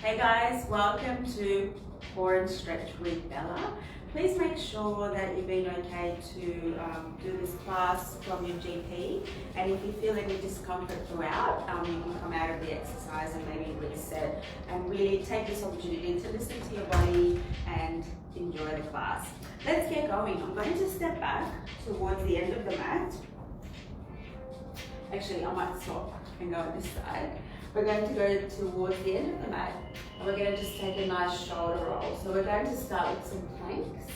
Hey guys, welcome to Core and Stretch with Bella. Please make sure that you've been okay to do this class from your GP, and if you feel any discomfort throughout, you can come out of the exercise and maybe reset and really take this opportunity to listen to your body and enjoy the class. Let's get going. I'm going to step back towards the end of the mat. Actually, I might stop and go on this side. We're going to go towards the end of the mat and we're going to just take a nice shoulder roll. So we're going to start with some planks.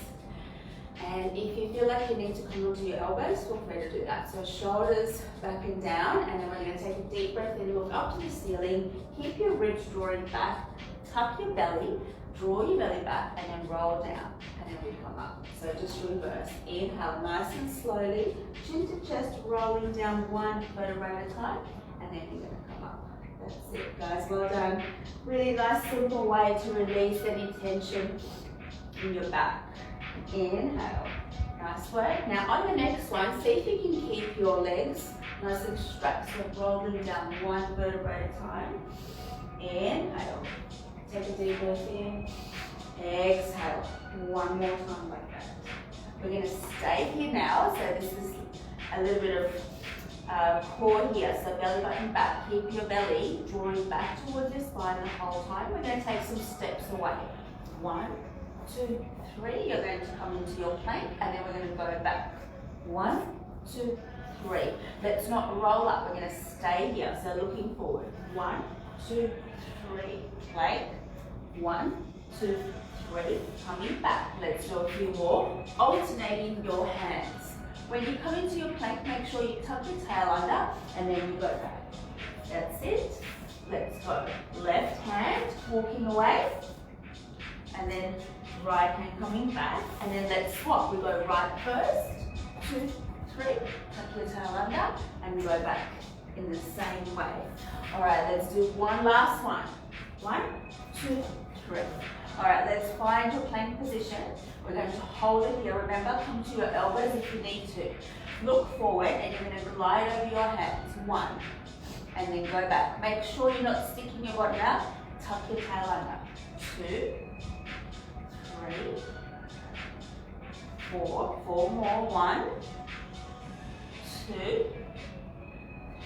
And if you feel like you need to come onto your elbows, feel free to do that. So shoulders back and down, and then we're going to take a deep breath in, look up to the ceiling, keep your ribs drawing back, tuck your belly, draw your belly back, and then roll down, and then we come up. So just reverse. Inhale nice and slowly, chin to chest, rolling down one vertebra at a time, and then you're going to come up. That's it, guys. Well done. Really nice, simple way to release any tension in your back. Inhale. Nice work. Now on the next one, see if you can keep your legs nice and straight. So rolling down one vertebra at a time. Inhale. Take a deep breath in. Exhale. One more time like that. We're going to stay here now. So this is a little bit of core here, so belly button back. Keep your belly drawing back towards your spine the whole time. We're going to take some steps away. 1, 2, 3. You're going to come into your plank, and then we're going to go back. 1, 2, 3. Let's not roll up. We're going to stay here. So looking forward. 1, 2, 3. Plank. 1, 2, 3. Coming back. Let's do a few more. Alternating your hands. When you come into your plank, make sure you tuck your tail under and then you go back. That's it. Let's go. Left hand, walking away, and then right hand coming back, and then let's swap. We go right first, 2, 3, tuck your tail under, and we go back in the same way. All right, let's do one last one. 1, 2, 3. All right, let's find your plank position. We're going to hold it here. Remember, come to your elbows if you need to. Look forward, and you're going to glide over your hands. 1, and then go back. Make sure you're not sticking your bottom out. Tuck your tail under. 2, 3, 4. 4 more. 1, 2,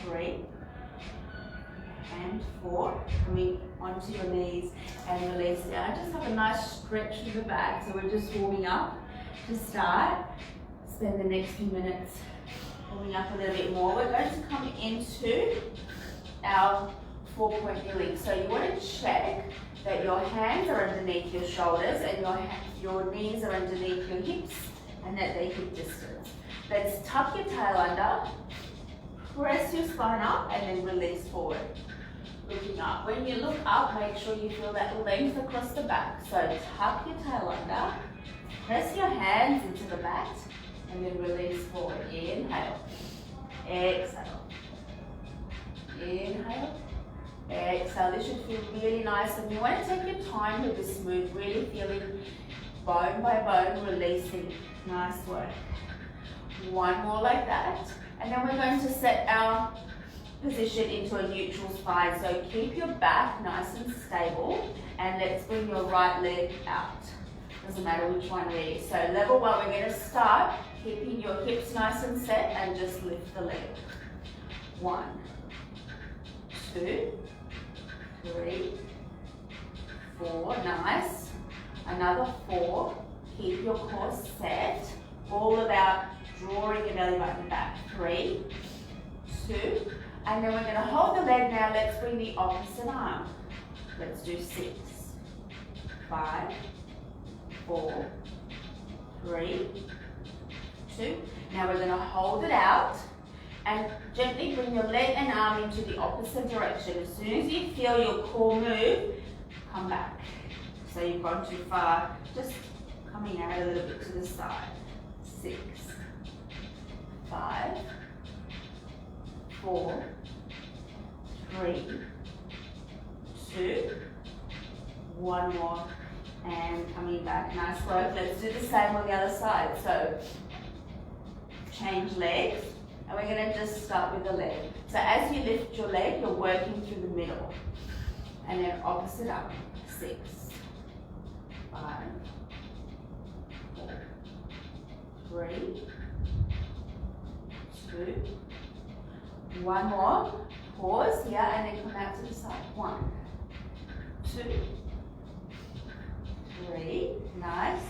3, and 4. Coming onto your knees and release it. I just have a nice stretch to the back, so we're just warming up to start. Spend the next few minutes warming up a little bit more. We're going to come into our 4-point kneeling. So you want to check that your hands are underneath your shoulders and your knees are underneath your hips and that they're hip distance. Let's tuck your tail under, press your spine up, and then release forward. Looking up. When you look up, make sure you feel that length across the back. So tuck your tail under, press your hands into the mat, and then release forward. Inhale, exhale, inhale, exhale. This should feel really nice, and you want to take your time with this move, really feeling bone by bone releasing. Nice work. One more like that, and then we're going to set our position into a neutral spine. So keep your back nice and stable, and let's bring your right leg out. Doesn't matter which one really. So level 1, we're going to start keeping your hips nice and set and just lift the leg. 1, 2, 3, 4. Nice. Another 4. Keep your core set. All about drawing your belly button back. 3, 2. And then we're going to hold the leg now. Let's bring the opposite arm. Let's do 6, 5, 4, 3, 2. Now we're going to hold it out and gently bring your leg and arm into the opposite direction. As soon as you feel your core move, come back. So you've gone too far, just coming out a little bit to the side. 6, 5, 4, 3, 2, 1 more, and coming back. Nice work. Let's do the same on the other side. So change legs, and we're going to just start with the leg. So as you lift your leg, you're working through the middle. and then opposite up. 6, 5, 4, 3, 2, 1 more. Pause here and then come out to the side. 1, 2, 3, nice.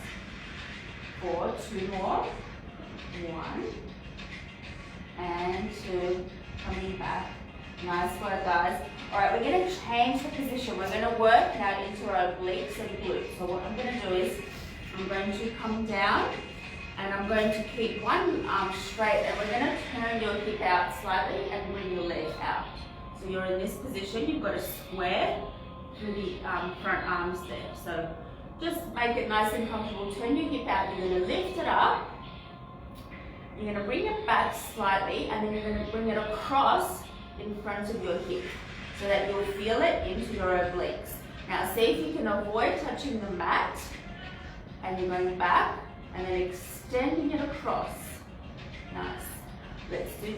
4, 2 more. 1 and 2, coming back. Nice work, guys. All right, we're going to change the position. We're going to work now into our obliques and glutes. So what I'm going to do is I'm going to come down and I'm going to keep one arm straight and we're going to turn your hip out slightly and bring your leg out. So you're in this position, you've got to square through the front arms there. So just make it nice and comfortable. Turn your hip out, you're going to lift it up. You're going to bring it back slightly and then you're going to bring it across in front of your hip so that you'll feel it into your obliques. Now see if you can avoid touching the mat and you're going back and then extending it across. Nice. Let's do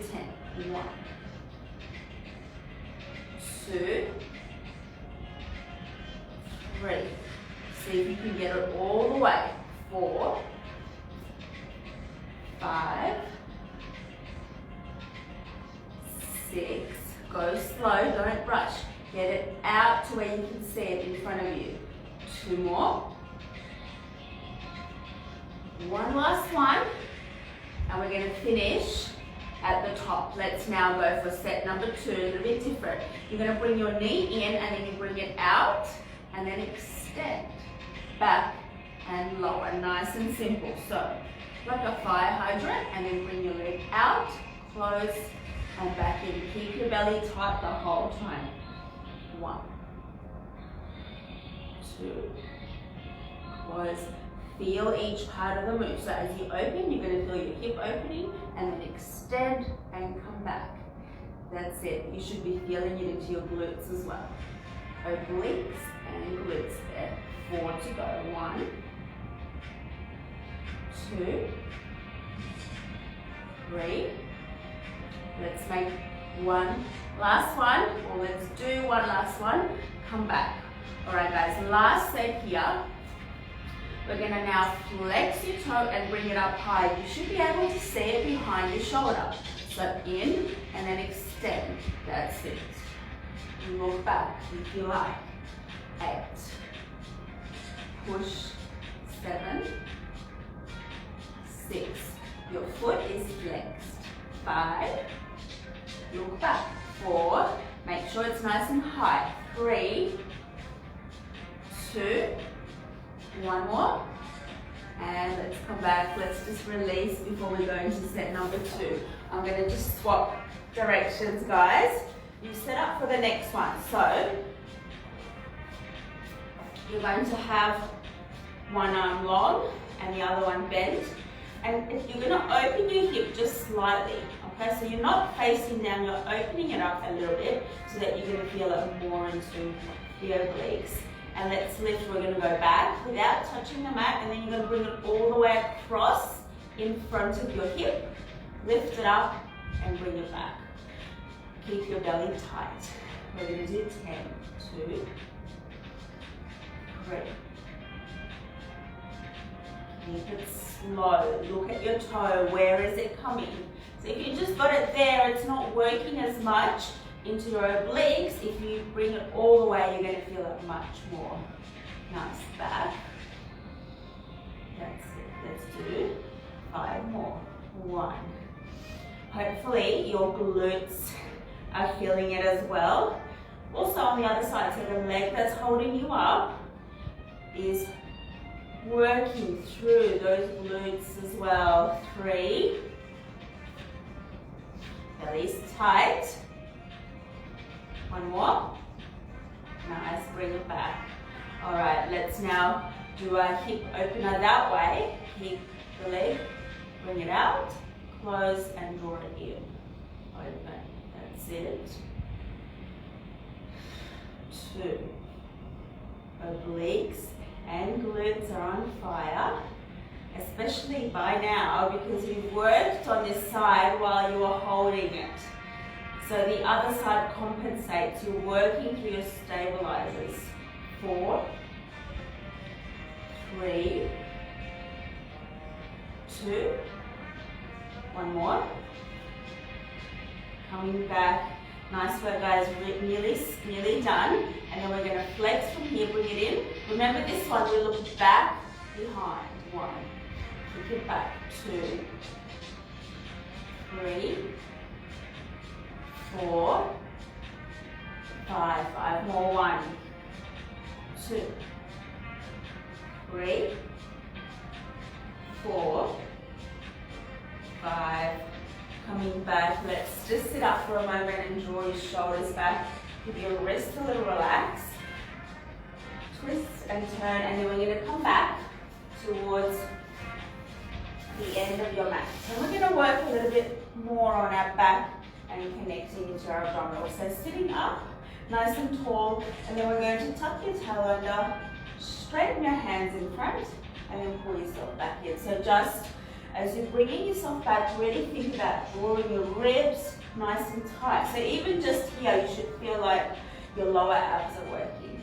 10. 1, 2, 3. See if you can get it all the way. 4, 5, 6, go slow, don't rush. Get it out to where you can see it in front of you. 2 more. 1 last one. And we're going to finish at the top. Let's now go for set number 2, a little bit different. You're going to bring your knee in and then you bring it out and then extend. Back and lower, nice and simple. So, like a fire hydrant and then bring your leg out, close and back in. Keep your belly tight the whole time. 1, 2, close. Feel each part of the move. So as you open, you're going to feel your hip opening and then extend and come back. That's it. You should be feeling it into your glutes as well. Obliques and glutes there. 4 to go. 1, 2, 3. Let's make one last one, or let's do one last one. Come back. All right, guys, last set here. We're going to now flex your toe and bring it up high. You should be able to see it behind your shoulder. So in and then extend. That's it. Look back if you like. 8. Push. 7. 6. Your foot is flexed. 5. Look back. 4. Make sure it's nice and high. 3. 2. 1 more. And let's come back. Let's just release before we go into set number 2. I'm going to just swap directions, guys. You set up for the next one. So you're going to have one arm long and the other one bent. And you're going to open your hip just slightly. Okay, so you're not facing down, you're opening it up a little bit so that you're going to feel it more into the obliques. And let's lift, we're going to go back without touching the mat, and then you're going to bring it all the way across in front of your hip. Lift it up and bring it back. Keep your belly tight. We're going to do 10, 2, 3. Keep it slow. Look at your toe. Where is it coming? So if you just got it there, it's not working as much into your obliques. If you bring it all the way, you're going to feel it much more. Nice. Back. That's it. Let's do 5 more. 1. Hopefully your glutes are feeling it as well. Also on the other side, so the leg that's holding you up is working through those glutes as well. 3. Belly's tight. 1 more. Nice, bring it back. All right, let's now do a hip opener that way. Keep the leg, bring it out, close and draw it in. Open, that's it. 2. Obliques and glutes are on fire, especially by now because you've worked on this side while you were holding it. So the other side compensates. You're working through your stabilizers. 4, 3, 2, one more. Coming back. Nice work, guys. Nearly done. And then we're going to flex from here, bring it in. Remember this one, we look back, behind. 1. Kick it back. 2, 3, 4, 5. 5 more. 1, 2, 3, 4, 5. Coming back. Let's just sit up for a moment and draw your shoulders back. Give your wrist a little relax. Twist and turn, and then we're going to come back towards the end of your mat. So we're going to work a little bit more on our back and connecting into our abdominals. So sitting up, nice and tall, and then we're going to tuck your tail under, straighten your hands in front, and then pull yourself back in. So just as you're bringing yourself back, really think about drawing your ribs nice and tight. So even just here, you should feel like your lower abs are working.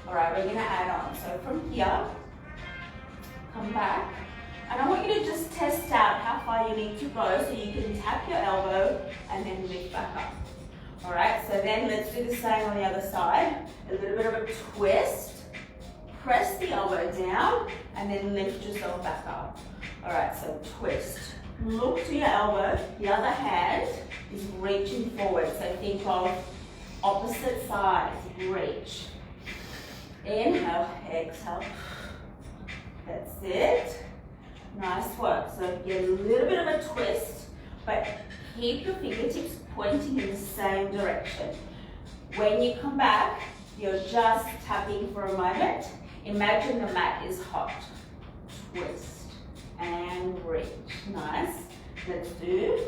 All right, we're going to add on. So from here, come back. And I want you to just test out how far you need to go so you can tap your elbow and then lift back up. All right, so then let's do the same on the other side. A little bit of a twist. Press the elbow down and then lift yourself back up. All right, so twist. Look to your elbow. The other hand is reaching forward. So think of opposite sides. Reach. Inhale, exhale. That's it. Nice work. So get a little bit of a twist, but keep your fingertips pointing in the same direction. When you come back, you're just tapping for a moment. Imagine the mat is hot. Twist and reach. Nice. Let's do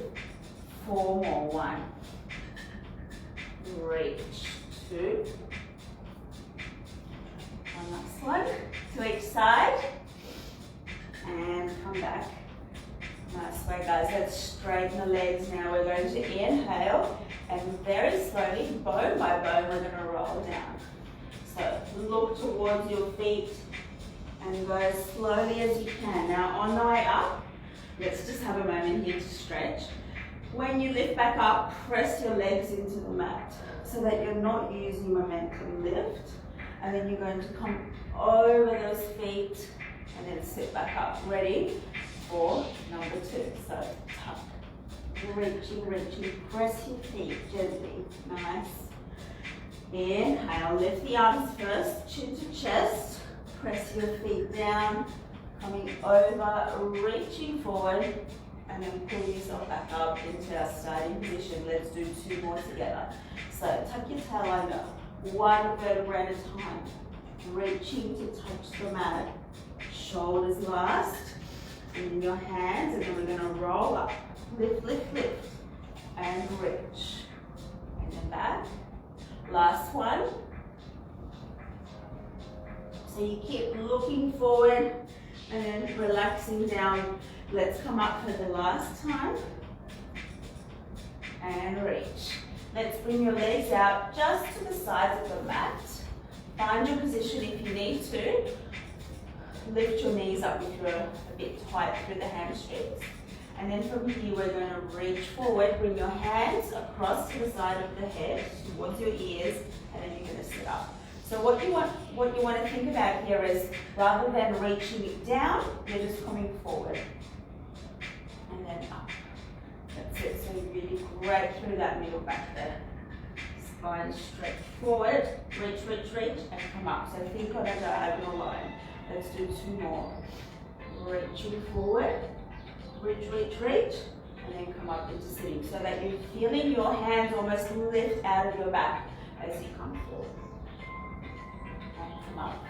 4 more. 1. Reach. 2. One last one. To each side. And come back. Nice way, guys. Let's straighten the legs now. We're going to inhale and very slowly, bone by bone, we're going to roll down. So look towards your feet and go as slowly as you can. Now on the way up, let's just have a moment here to stretch. When you lift back up, press your legs into the mat so that you're not using momentum lift. And then you're going to come over those feet and then sit back up. Ready for number 2. So tuck, reaching, reaching, press your feet gently. Nice. Inhale, lift the arms first, chin to chest. Press your feet down, coming over, reaching forward, and then pull yourself back up into our starting position. Let's do 2 more together. So tuck your tail under, 1 vertebra at a time, reaching to touch the mat. Shoulders last, and then your hands, and then we're going to roll up. Lift, lift, lift, and reach. And then back. Last one. So you keep looking forward and then relaxing down. Let's come up for the last time. And reach. Let's bring your legs out just to the sides of the mat. Find your position if you need to. Lift your knees up if you're a bit tight through the hamstrings. And then from here, we're going to reach forward, bring your hands across to the side of the head, towards your ears, and then you're going to sit up. So what you want to think about here is, rather than reaching it down, you're just coming forward. And then up. That's it. So you really break through that middle back there. Spine stretch forward, reach, reach, reach, and come up. So think on a diagonal line. Let's do 2 more. Reaching forward, reach, reach, reach, and then come up into sitting so that you're feeling your hands almost lift out of your back as you come forward. And come up.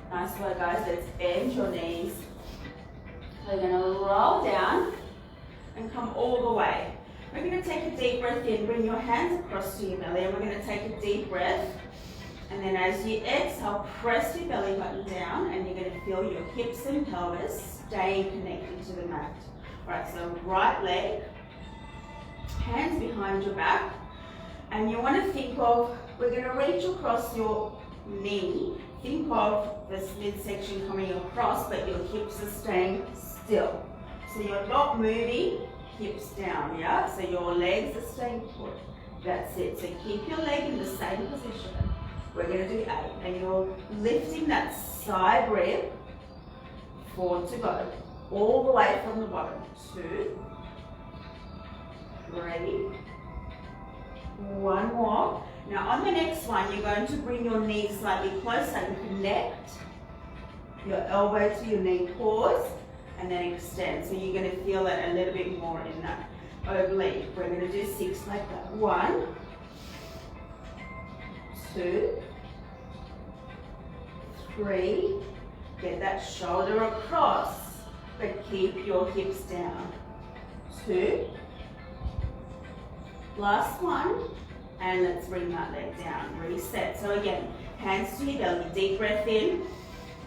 Nice work, guys. Let's bend your knees. We're going to roll down and come all the way. We're going to take a deep breath in. Bring your hands across to your belly, and we're going to take a deep breath. And then as you exhale, press your belly button down, and you're going to feel your hips and pelvis staying connected to the mat. All right, so right leg, hands behind your back. And you want to think of, we're going to reach across your knee. Think of this midsection coming across, but your hips are staying still. So you're not moving, hips down, yeah? So your legs are staying put. That's it. So keep your leg in the same position. We're going to do 8. And you're lifting that side rib, 4 to go. All the way from the bottom. 2, 3, 1 more. Now on the next one, you're going to bring your knees slightly closer and connect your elbow to your knee, pause, and then extend. So you're going to feel it a little bit more in that oblique. We're going to do 6 like that. 1, 2, 3. Get that shoulder across, but keep your hips down. 2. Last one. And let's bring that leg down, reset. So again, hands to your belly, deep breath in.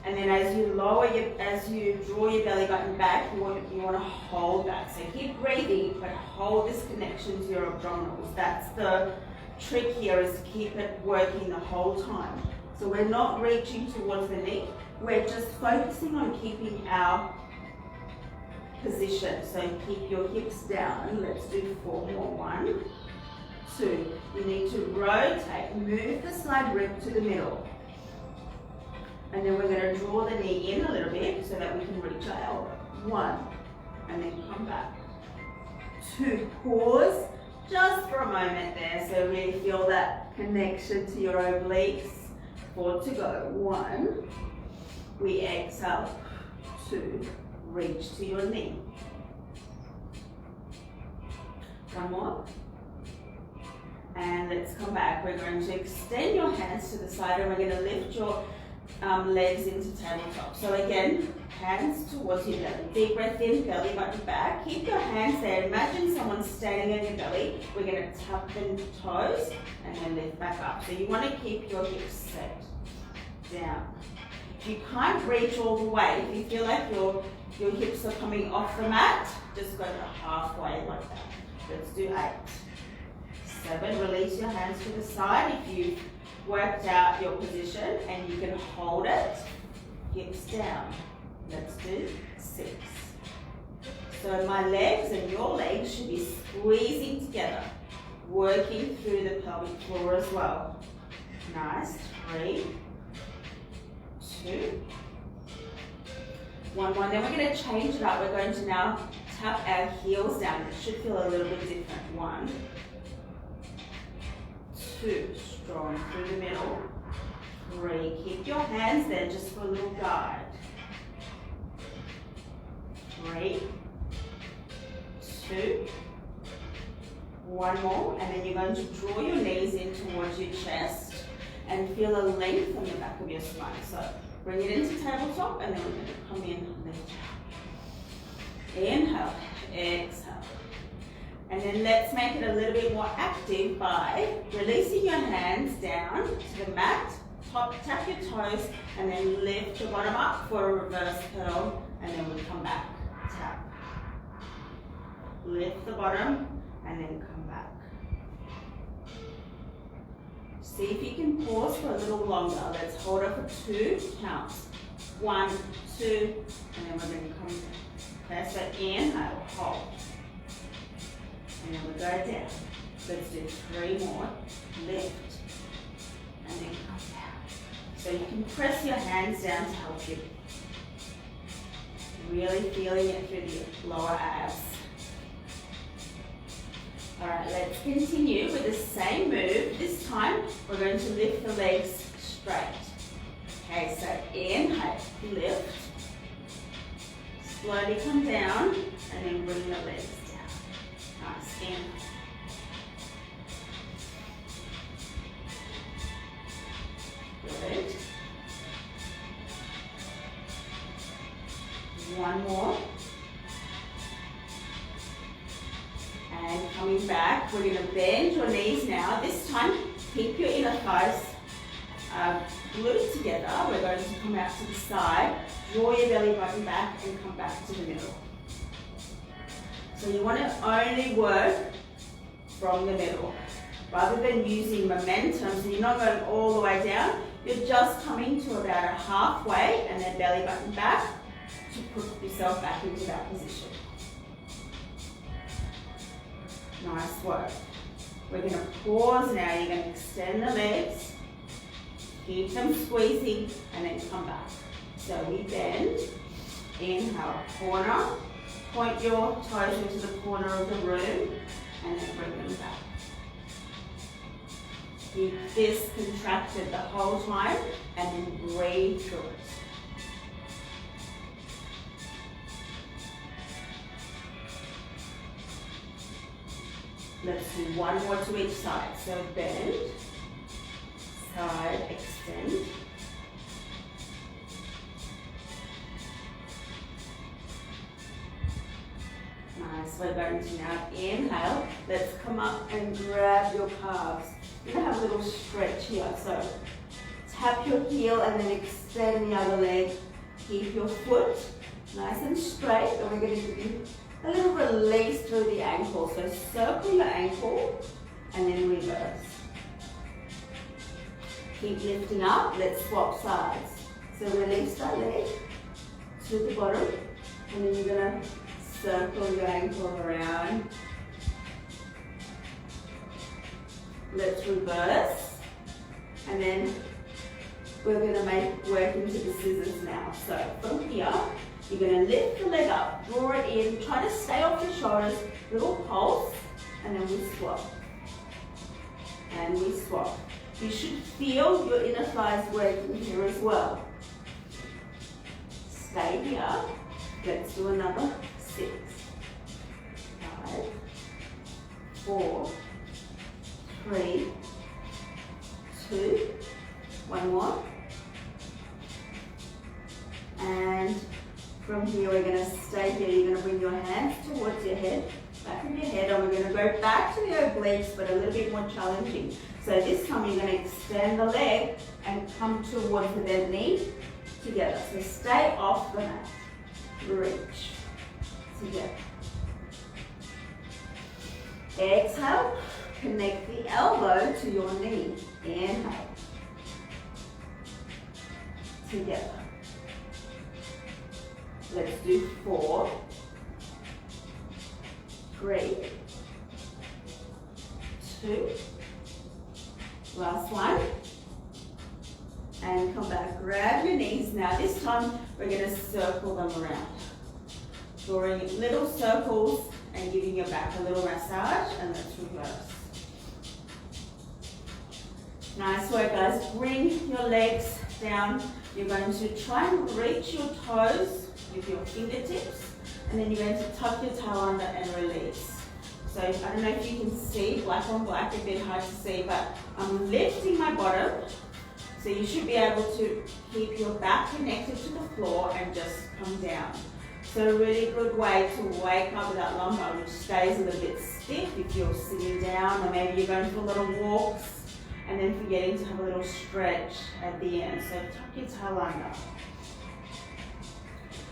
And then as you draw your belly button back, you want to hold that. So keep breathing, but hold this connection to your abdominals. That's the trick here, is to keep it working the whole time. So we're not reaching towards the knee. We're just focusing on keeping our position. So keep your hips down. Let's do 4 more. 1, 2. You need to rotate, move the side rib to the middle. And then we're going to draw the knee in a little bit so that we can reach our elbow. 1, and then come back. 2, pause just for a moment there, so really feel that connection to your obliques. 4 to go. 1, we exhale. 2, reach to your knee. 1 more. And let's come back. We're going to extend your hands to the side and we're going to lift your legs into tabletop. So again, hands towards your belly. Deep breath in, belly button back. Keep your hands there. Imagine someone standing on your belly. We're going to tap the toes and then lift back up. So you want to keep your hips set down. If you can't reach all the way, if you feel like your hips are coming off the mat, just go to halfway like that. Let's do 8. 7, release your hands to the side if you've worked out your position and you can hold it, hips down. Let's do 6. So my legs and your legs should be squeezing together, working through the pelvic floor as well. Nice. 3, 2, 1 more. Then we're going to change it up. We're going to now tap our heels down. It should feel a little bit different. 1, 2, strong through the middle. 3, keep your hands there just for a little guide. 3, 2, 1 more, and then you're going to draw your knees in towards your chest and feel a length on the back of your spine. So bring it into tabletop and then we're going to come in and lift out. Inhale, exhale. And then let's make it a little bit more active by releasing your hands down to the mat, tap your toes, and then lift the bottom up for a reverse curl, and then we come back, tap. Lift the bottom, and then come back. See if you can pause for a little longer. Let's hold it for 2 counts. 1, 2, and then we're going to come back. So inhale, hold. And then we go down. Let's do 3 more. Lift. And then come down. So you can press your hands down to help you. Really feeling it through the lower abs. Alright, let's continue with the same move. This time, we're going to lift the legs straight. Okay, so inhale, lift. Slowly come down, and then bring the legs down. Nice, inhale. Good. 1 more. And coming back, we're going to bend your knees now. This time, keep your inner thighs glued together. We're going to come out to the side, draw your belly button back, and come back to the middle. So you want to only work from the middle. rather than using momentum, so you're not going all the way down, you're just coming to about a halfway and then belly button back to put yourself back into that position. Nice work. We're going to pause now. You're going to extend the legs, keep them squeezing, and then come back. So we bend, inhale, corner, point your toes into the corner of the room, and then bring them back. Keep this contracted the whole time, and then breathe through it. Let's do one more to each side. So bend, side, extend. Nice, we're going to now inhale. Let's come up and grab your calves. You're going to have a little stretch here. So tap your heel and then extend the other leg. Keep your foot nice and straight, and we're going to give you a little release through the ankle. So circle your ankle and then reverse. Keep lifting up. Let's swap sides. So release that leg to the bottom, and then you're going to circle your ankle around. Let's reverse, and then we're going to work into the scissors now. So from here, you're going to lift the leg up, draw it in, try to stay off your shoulders, little pulse, and then we swap. And we swap. You should feel your inner thighs working here as well. Stay here. Let's do another 6, 5, 4, 3, 2, one more. And from here, we're going to stay here. You're going to bring your hands towards your head, back of your head, and we're going to go back to the obliques, but a little bit more challenging. So this time, you're going to extend the leg and come towards the bent knee together. So stay off the mat. Reach together. Exhale, connect the elbow to your knee. Inhale. Together. Let's do 4, 3, 2, last one, and come back. Grab your knees. Now this time we're going to circle them around, drawing little circles and giving your back a little massage, and let's reverse. Nice work, guys. Bring your legs down. You're going to try and reach your toes with your fingertips, and then you're going to tuck your toe under and release. So I don't know if you can see, black on black, a bit hard to see, but I'm lifting my bottom, so you should be able to keep your back connected to the floor and just come down. So a really good way to wake up with that lumbar, which stays a little bit stiff if you're sitting down, or maybe you're going for little walks and then forgetting to have a little stretch at the end. So tuck your toe under.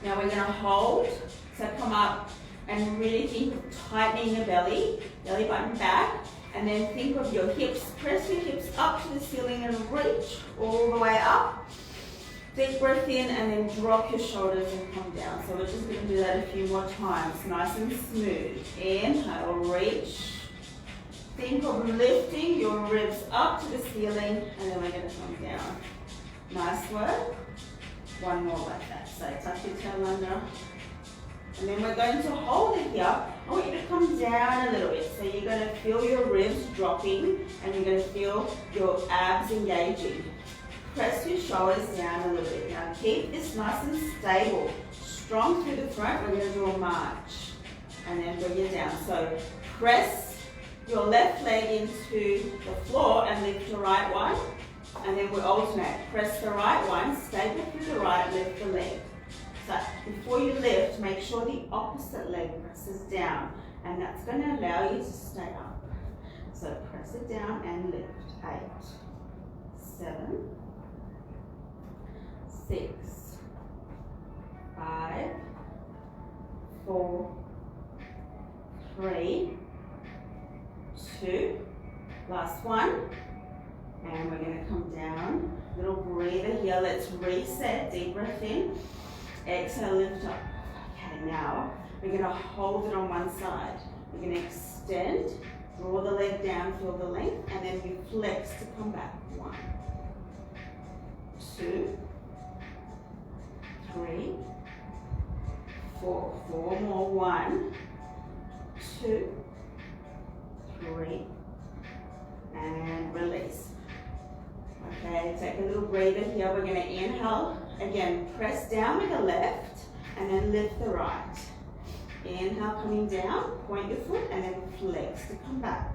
Now we're going to hold, so come up and really think of tightening the belly button back, and then think of your hips, press your hips up to the ceiling and reach all the way up. Deep breath in and then drop your shoulders and come down. So we're just going to do that a few more times, nice and smooth. Inhale, reach. Think of lifting your ribs up to the ceiling, and then we're going to come down. Nice work. One more like that. So tuck your tail under. And then we're going to hold it here. I want you to come down a little bit. So you're going to feel your ribs dropping, and you're going to feel your abs engaging. Press your shoulders down a little bit. Now keep this nice and stable. Strong through the front. We're going to do a march. And then bring it down. So press your left leg into the floor and lift your right one. And then we alternate. Press the right one, stable through the right, lift the leg. So before you lift, make sure the opposite leg presses down, and that's going to allow you to stay up. So press it down and lift. 8, 7, 6, 5, 4, 3, 2, last breather here. Let's reset. Deep breath in. Exhale, lift up. Okay, now we're going to hold it on one side. We're going to extend, draw the leg down, feel the length, and then we flex to come back. 1, 2, 3, 4. 4 more. 1, 2, 3, and release. Okay, take a little breather here. We're going to inhale. Again, press down with the left and then lift the right. Inhale, coming down, point your foot and then flex to come back.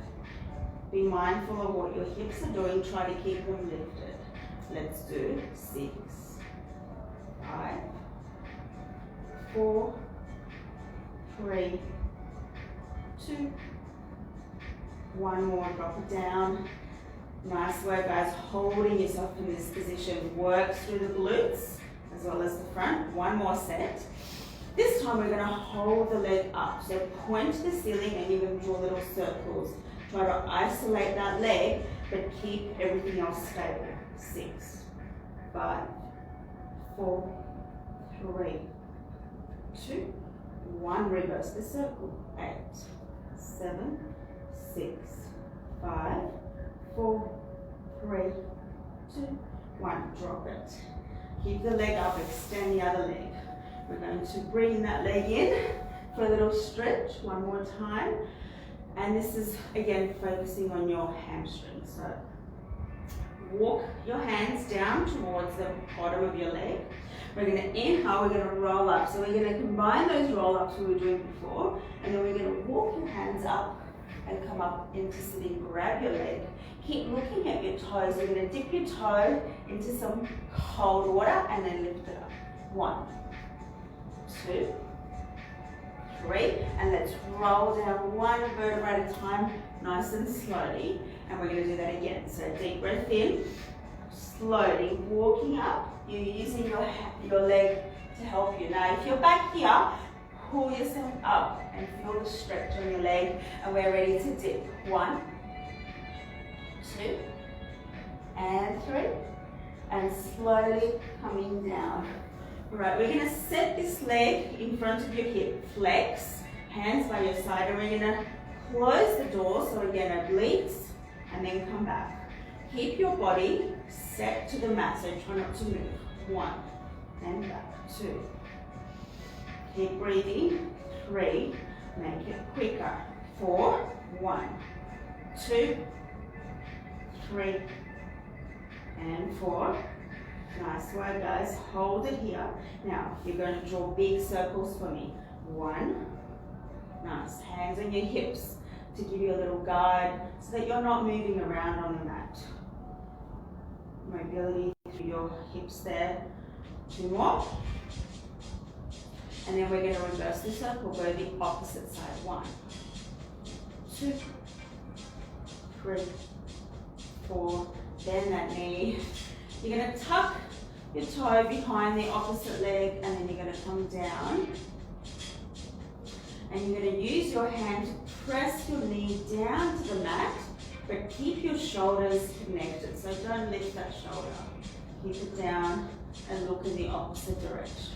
Be mindful of what your hips are doing. Try to keep them lifted. Let's do 6, 5, 4, 3, 2, 1 more. Drop it down. Nice work, guys. Holding yourself in this position. Work through the glutes as well as the front. 1 more set. This time we're going to hold the leg up. So point to the ceiling and you're going to draw little circles. Try to isolate that leg, but keep everything else stable. 6, 5, 4, 3, 2, 1. Reverse the circle. 8, 7, 6, 5, 4, 3, 2, 1. Drop it. Keep the leg up, extend the other leg. We're going to bring that leg in for a little stretch. 1 more time. And this is, again, focusing on your hamstrings. So walk your hands down towards the bottom of your leg. We're going to inhale, we're going to roll up. So we're going to combine those roll-ups we were doing before. And then we're going to walk your hands up and come up into sitting. Grab your leg. Keep looking at your toes. We're going to dip your toe into some cold water and then lift it up. 1, 2, 3, and let's roll down 1 vertebra at a time, nice and slowly. And we're going to do that again. So deep breath in, slowly walking up. You're using your leg to help you. Now, if you're back here, pull yourself up and feel the stretch on your leg, and we're ready to dip. 1, 2, and 3, and slowly coming down. Right, we're going to set this leg in front of your hip, flex, hands by your side, and we're going to close the door, so again obliques, and then come back. Keep your body set to the mat, so try not to move. 1, and back. 2. Keep breathing. 3, make it quicker. 4, 1, 2, 3, and 4. Nice work, guys. Hold it here. Now, you're going to draw big circles for me. 1. Nice. Hands on your hips to give you a little guide so that you're not moving around on the mat. Mobility through your hips there. 2 more. And then we're going to reverse the circle. Go the opposite side. 1, 2, 3, 4. Bend that knee. You're going to tuck your toe behind the opposite leg, and then you're going to come down. And you're going to use your hand to press your knee down to the mat, but keep your shoulders connected. So don't lift that shoulder. Keep it down and look in the opposite direction.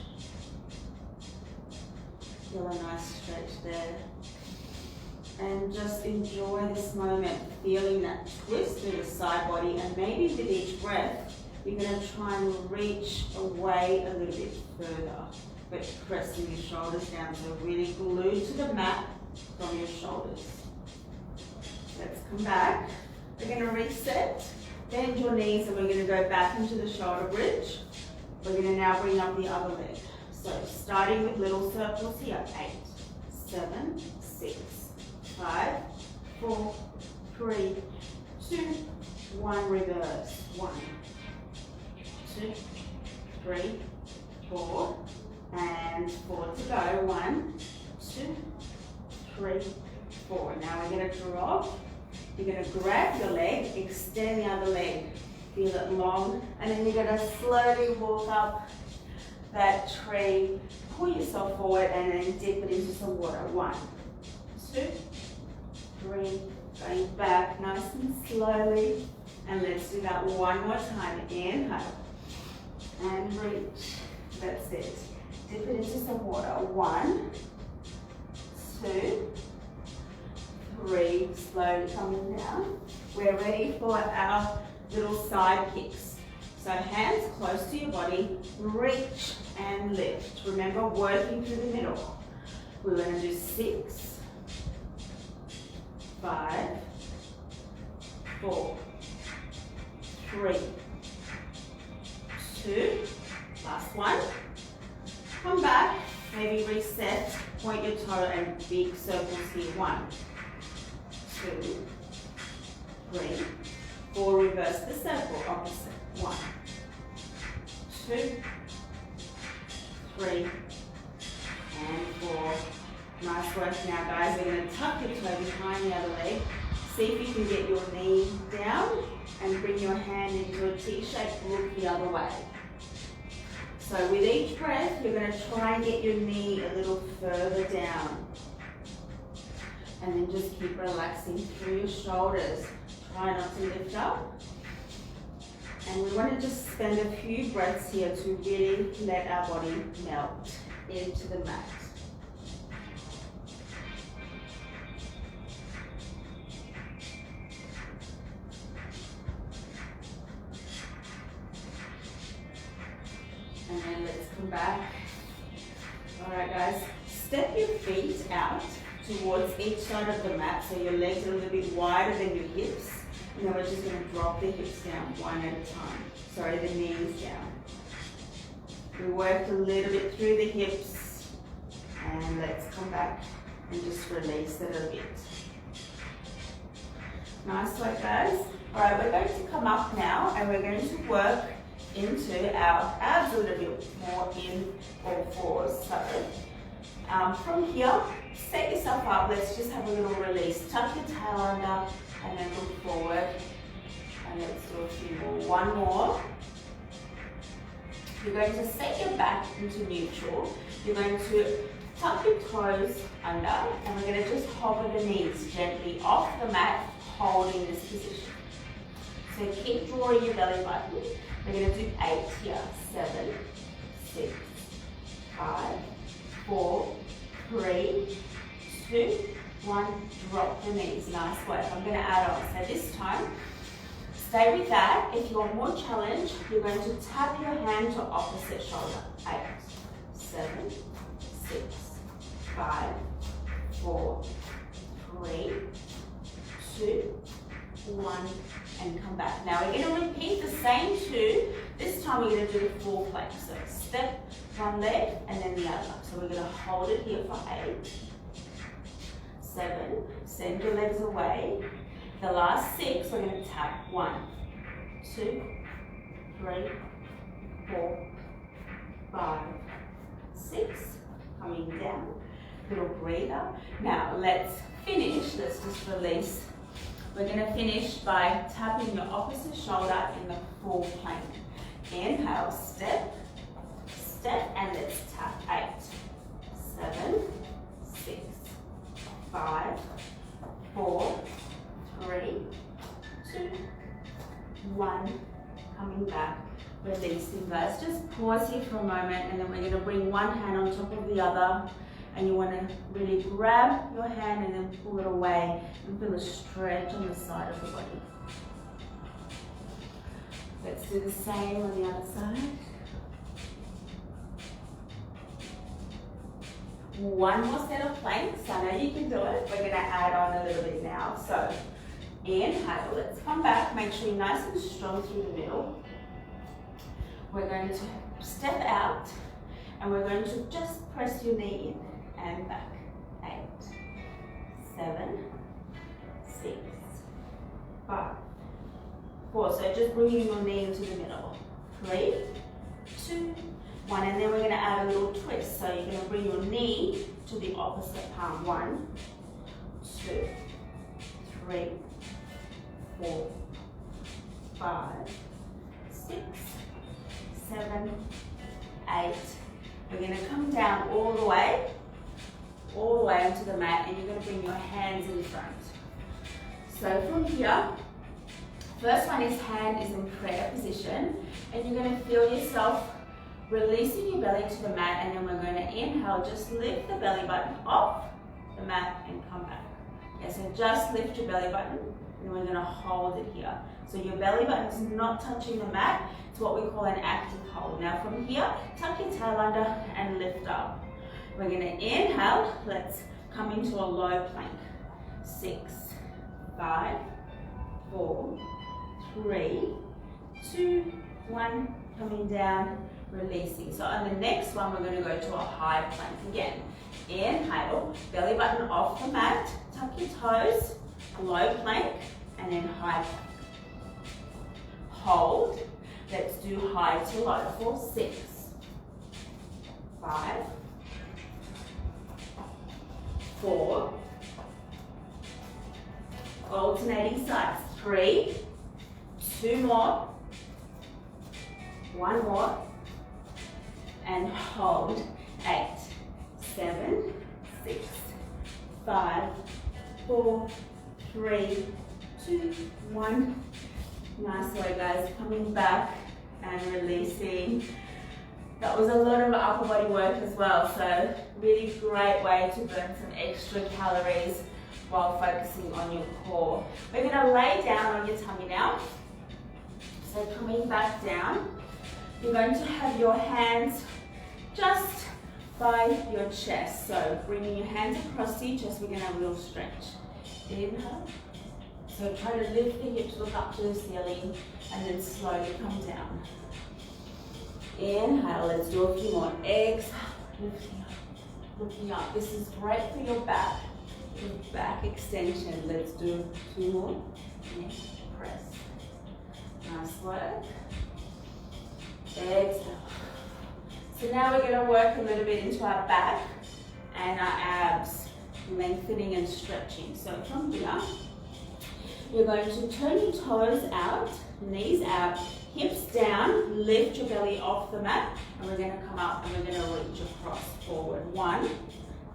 Feel a nice stretch there. And just enjoy this moment, feeling that twist through the side body, and maybe with each breath, you're going to try and reach away a little bit further, but pressing your shoulders down, so really glued to the mat from your shoulders. Let's come back. We're going to reset, bend your knees, and we're going to go back into the shoulder bridge. We're going to now bring up the other leg. So starting with little circles here, 8, 7, 6, 5, 4, 3, 2, 1, reverse. 1, 2, 3, 4, and 4 to go. 1, 2, 3, 4. Now we're going to drop. You're going to grab your leg, extend the other leg, feel it long, and then you're going to slowly walk up that tree, pull yourself forward, and then dip it into some water. 1, 2, 3, going back nice and slowly. And let's do that one more time. Inhale. and reach. That's it. Dip it into some water. 1, 2, 3. Slowly coming down. We're ready for our little side kicks. So hands close to your body, reach and lift. Remember, working through the middle. We're going to do 6, 5, 4, 3, 2, last one. Come back, maybe reset, point your toe and big circles here. 1, 2, 3, 4, reverse the circle, opposite. 1, 2, 3, and 4. Nice work now, guys. We're going to tuck your toe behind the other leg. See if you can get your knee down and bring your hand into a T-shape, look the other way. So with each breath, you're going to try and get your knee a little further down. And then just keep relaxing through your shoulders. Try not to lift up. And we want to just spend a few breaths here to really let our body melt into the mat. And then let's come back. All right, guys, step your feet out towards each side of the mat so your legs are a little bit wider than your hips. And then we're just going to drop the hips down one at a time. Sorry, the knees down. We worked a little bit through the hips. And let's come back and just release it a bit. Nice work, guys. All right, we're going to come up now and we're going to work into our abs a little bit more in all fours. So from here, set yourself up. Let's just have a little release. Tuck your tail under and then look forward. And let's do a few more. One more. You're going to set your back into neutral. You're going to tuck your toes under and we're going to just hover the knees gently off the mat, holding this position. So keep drawing your belly button. We're going to do 8 here. 7, 6, 5, 4, 3, 2, 1. Drop the knees. Nice work. I'm going to add on. So this time, stay with that. If you want more challenge, you're going to tap your hand to opposite shoulder. 8, 7, 6, 5, 4, 3, 2, 1, and come back. Now we're going to repeat the same 2. This time we're going to do the full plank. So step one leg and then the other. So we're going to hold it here for 8, 7, send your legs away. The last 6, we're going to tap 1, 2, 3, 4, 5, 6, coming down, little breather. Now let's finish, let's just release. We're going to finish by tapping your opposite shoulder in the full plank. Inhale, step, step, and let's tap 8, 7, 6, 5, 4, 3, 2, 1, coming back, releasing, guys. Just pause here for a moment and then we're going to bring one hand on top of the other and you want to really grab your hand and then pull it away and feel a stretch on the side of the body. Let's do the same on the other side. One more set of planks. I know you can do it. We're going to add on a little bit now. So inhale, let's come back. Make sure you're nice and strong through the middle. We're going to step out and we're going to just press your knee in and back. 8, 7, 6, 5, 4. So just bringing your knee into the middle. 3, 2, 1. And then we're going to add a little twist. So you're going to bring your knee to the opposite palm. 1, 2, 3, 4, 5, 6, 7, 8. We're going to come down all the way onto the mat, and you're going to bring your hands in front. So from here, First one is hand is in prayer position, and you're going to feel yourself releasing your belly to the mat, and then we're going to inhale, just lift the belly button off the mat and come back. Okay, so just lift your belly button, and we're going to hold it here. So your belly button is not touching the mat. It's what we call an active hold. Now from here, tuck your tail under and lift up. We're going to inhale. Let's come into a low plank. 6, 5, 4, 3, 2, 1. Coming down, releasing. So on the next one, we're going to go to a high plank again. Inhale, belly button off the mat, tuck your toes, low plank, and then high plank. Hold. Let's do high to low for 6, 5, 4, alternating sides, 3, 2 more, 1 more, and hold, 8, 7, 6, 5, 4, 3, 2, 1. Nice way, guys. Coming back and releasing. That was a lot of upper body work as well, so really great way to burn some extra calories while focusing on your core. We're going to lay down on your tummy now. So coming back down, you're going to have your hands just by your chest. So bringing your hands across to your chest, we're going to have a little stretch. Inhale. So try to lift the hips, look up to the ceiling, and then slowly come down. Inhale, let's do a few more. Exhale, lifting up, looking up. This is great for your back extension. Let's do 2 more. And press. Nice work. Exhale. So now we're going to work a little bit into our back and our abs, lengthening and stretching. So from here, you're going to turn your toes out, knees out, hips down, lift your belly off the mat, and we're going to come up and we're going to reach across forward. 1,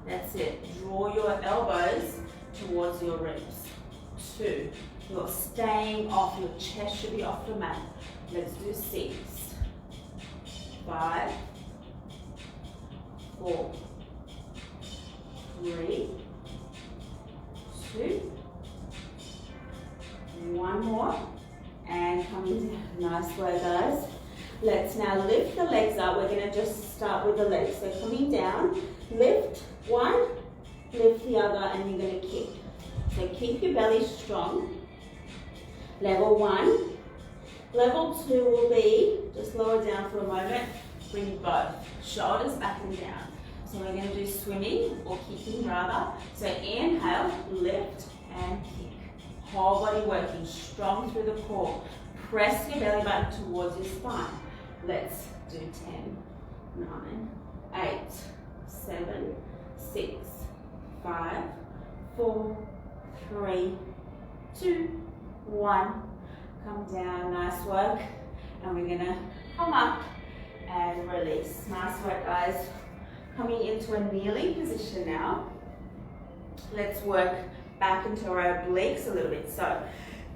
that's it. Draw your elbows towards your ribs. 2, you're staying off, your chest should be off the mat. Let's do 6, 5, 4, 3, 2, 1 more, and coming down. Nice work, guys. Let's now lift the legs up. We're going to just start with the legs. So coming down, lift 1, lift the other, and you're going to kick. So keep your belly strong. Level 1. Level 2 will be, just lower down for a moment, bring both shoulders back and down. So we're going to do swimming, or kicking rather. So inhale, lift, and kick. Whole body working, strong through the core. Press your belly button towards your spine. Let's do 10, 9, 8, 7, 6, 5, 4, 3, 2, 1. Come down, nice work. And we're gonna come up and release. Nice work, guys. Coming into a kneeling position now. Let's work back into our obliques a little bit. So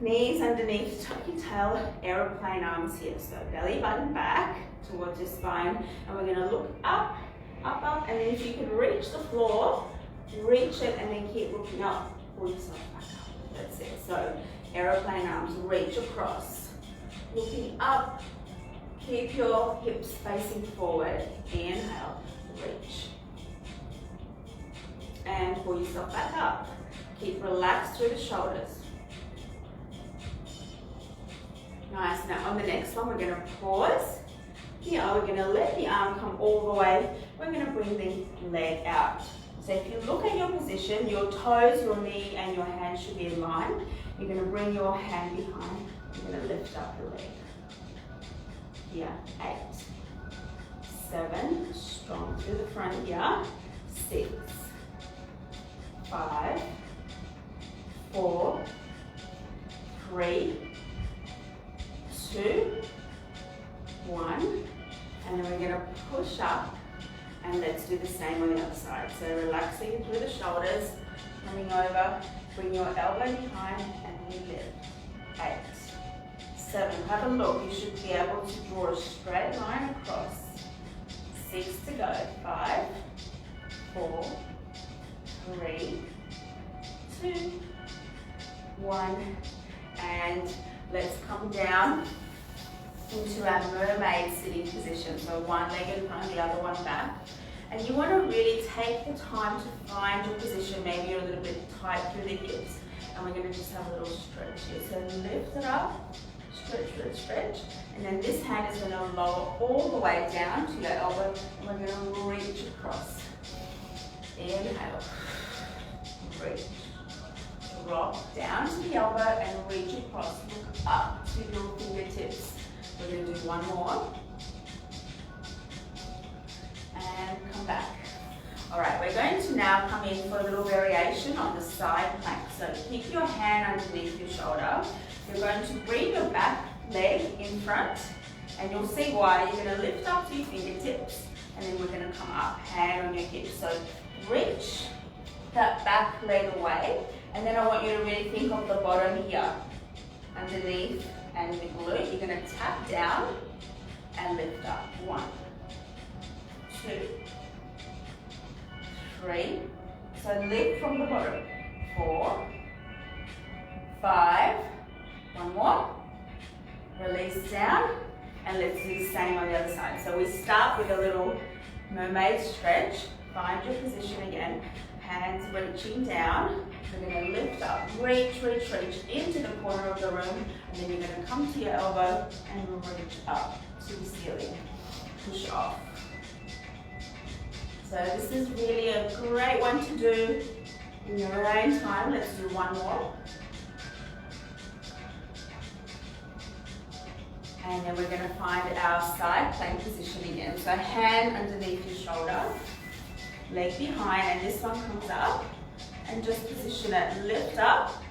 knees underneath, tuck your tail, aeroplane arms here. So belly button back towards your spine, and we're going to look up, up, up, and then if you can reach the floor, reach it, and then keep looking up, pull yourself back up. That's it. So aeroplane arms, reach across, looking up, keep your hips facing forward. Inhale, reach, and pull yourself back up. Keep relaxed through the shoulders. Nice. Now on the next one, we're going to pause. Here, we're going to let the arm come all the way. We're going to bring the leg out. So if you look at your position, your toes, your knee, and your hand should be aligned. You're going to bring your hand behind. You're going to lift up the leg. Here, 8, 7, strong through the front here. 6, 5, 4, 3, 2, 1, and then we're going to push up, and let's do the same on the other side. So relaxing through the shoulders, coming over, bring your elbow behind, and we lift. 8, 7. Have a look. You should be able to draw a straight line across. 6 to go. 5, 4, 3, 2, 1. And let's come down into our mermaid sitting position. So one leg in front, the other one back. And you want to really take the time to find your position. Maybe you're a little bit tight through the hips. And we're going to just have a little stretch here. So lift it up, stretch, stretch, stretch. And then this hand is going to lower all the way down to your elbow. And we're going to reach across. Inhale, reach. Drop down to the elbow and reach across. Look up to your fingertips. We're going to do one more. And come back. All right, we're going to now come in for a little variation on the side plank. So keep your hand underneath your shoulder. You're going to bring your back leg in front, and you'll see why. You're going to lift up to your fingertips, and then we're going to come up, hand on your hip. So reach that back leg away, and then I want you to really think of the bottom here, underneath and the glute. You're going to tap down and lift up. 1, 2, 3. So lift from the bottom. 4, 5. One more. Release down, and let's do the same on the other side. So we start with a little mermaid stretch. Find your position again. Hands reaching down. We're going to lift up, reach, reach, reach into the corner of the room, and then you're going to come to your elbow and reach up to the ceiling. Push off. So this is really a great one to do in your own time. Let's do one more. And then we're going to find our side plank position again. So hand underneath your shoulder, leg behind, and this one comes up. And just position it, lift up.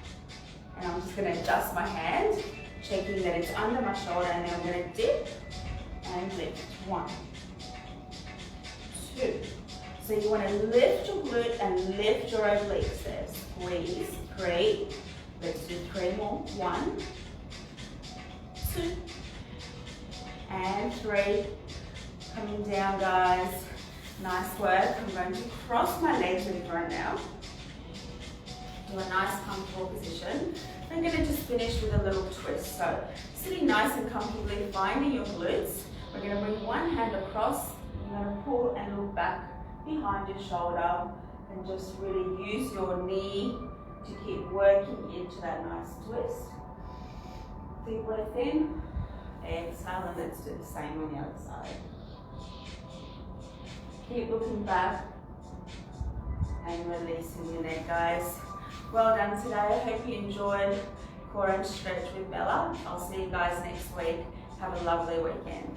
And I'm just going to adjust my hand, checking that it's under my shoulder, and then I'm going to dip and lift. 1, 2. So you want to lift your glute and lift your obliques there. Squeeze. 3. Let's do 3 more. 1, 2, and 3. Coming down, guys. Nice work. I'm going to cross my legs in front now. Do a nice comfortable position. I'm going to just finish with a little twist. So sitting nice and comfortably, finding your glutes. We're going to bring one hand across. You're going to pull and look back behind your shoulder and just really use your knee to keep working into that nice twist. Deep breath in, exhale, and let's do the same on the other side. Keep looking back and releasing your neck, guys. Well done today. I hope you enjoyed Core and Stretch with Bella. I'll see you guys next week. Have a lovely weekend.